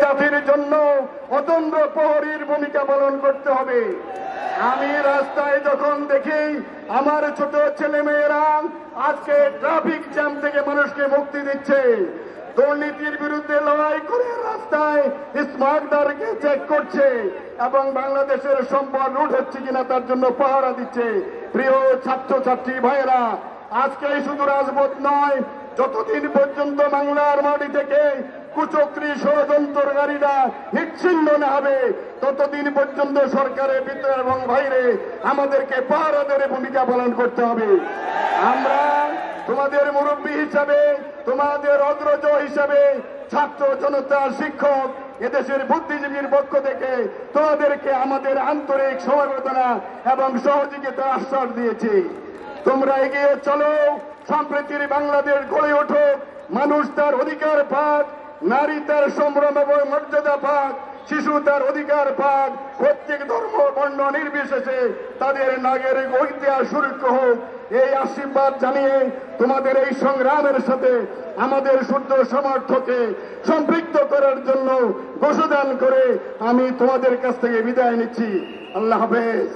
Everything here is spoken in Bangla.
জাতির জন্য অতন্দ্র প্রহরীর ভূমিকা পালন করতে হবে। আমি রাস্তায় যখন দেখি আমার ছোট ছেলে মেয়েরা আজকে ট্রাফিক জ্যাম থেকে মানুষকে মুক্তি দিচ্ছে, দুর্নীতির বিরুদ্ধে লড়াই করে রাস্তায় স্মাগলারকে চেক করছে এবং বাংলাদেশের সম্পদ লুট হচ্ছে কিনা তার জন্য পাহারা দিচ্ছে, প্রিয় ছাত্রছাত্রী ভাইয়েরা, আজকে শুধু রাজপথ নয়, যতদিন পর্যন্ত বাংলার মাটি থেকে কুচক্রী ষড়যন্ত্রকারীরা নিচ্ছিন্ন না হবে ততদিন পর্যন্ত সরকারের ভিতরে এবং বাইরে আমাদেরকে পাহারাদের ভূমিকা পালন করতে হবে। আমরা তোমাদের মুরব্বী হিসাবে, তোমাদের অগ্রজ হিসাবে, ছাত্র জনতা, শিক্ষক, এদেশের বুদ্ধিজীবীর পক্ষ থেকে তোমাদেরকে আমাদের আন্তরিক সমবেদনা এবং সহযোগিতা আশ্বাস দিয়েছি। তোমরা এগিয়ে চলো, সম্প্রীতির বাংলাদেশ গড়ে উঠুক, মানুষ তার অধিকার পাক, নারী তার সম্ভ্রম এবং মর্যাদা পাক, শিশু তার অধিকার পাক, প্রত্যেক ধর্ম বর্ণ নির্বিশেষে তাদের নাগরিক ঐতিহ্য সুরক্ষা হোক, এই আশীর্বাদ জানিয়ে তোমাদের এই সংগ্রামের সাথে আমাদের শুদ্ধ সমর্থকে সম্পৃক্ত করার জন্য ঘোষণা করে আমি তোমাদের কাছ থেকে বিদায় নিচ্ছি। আল্লাহ হাফেজ।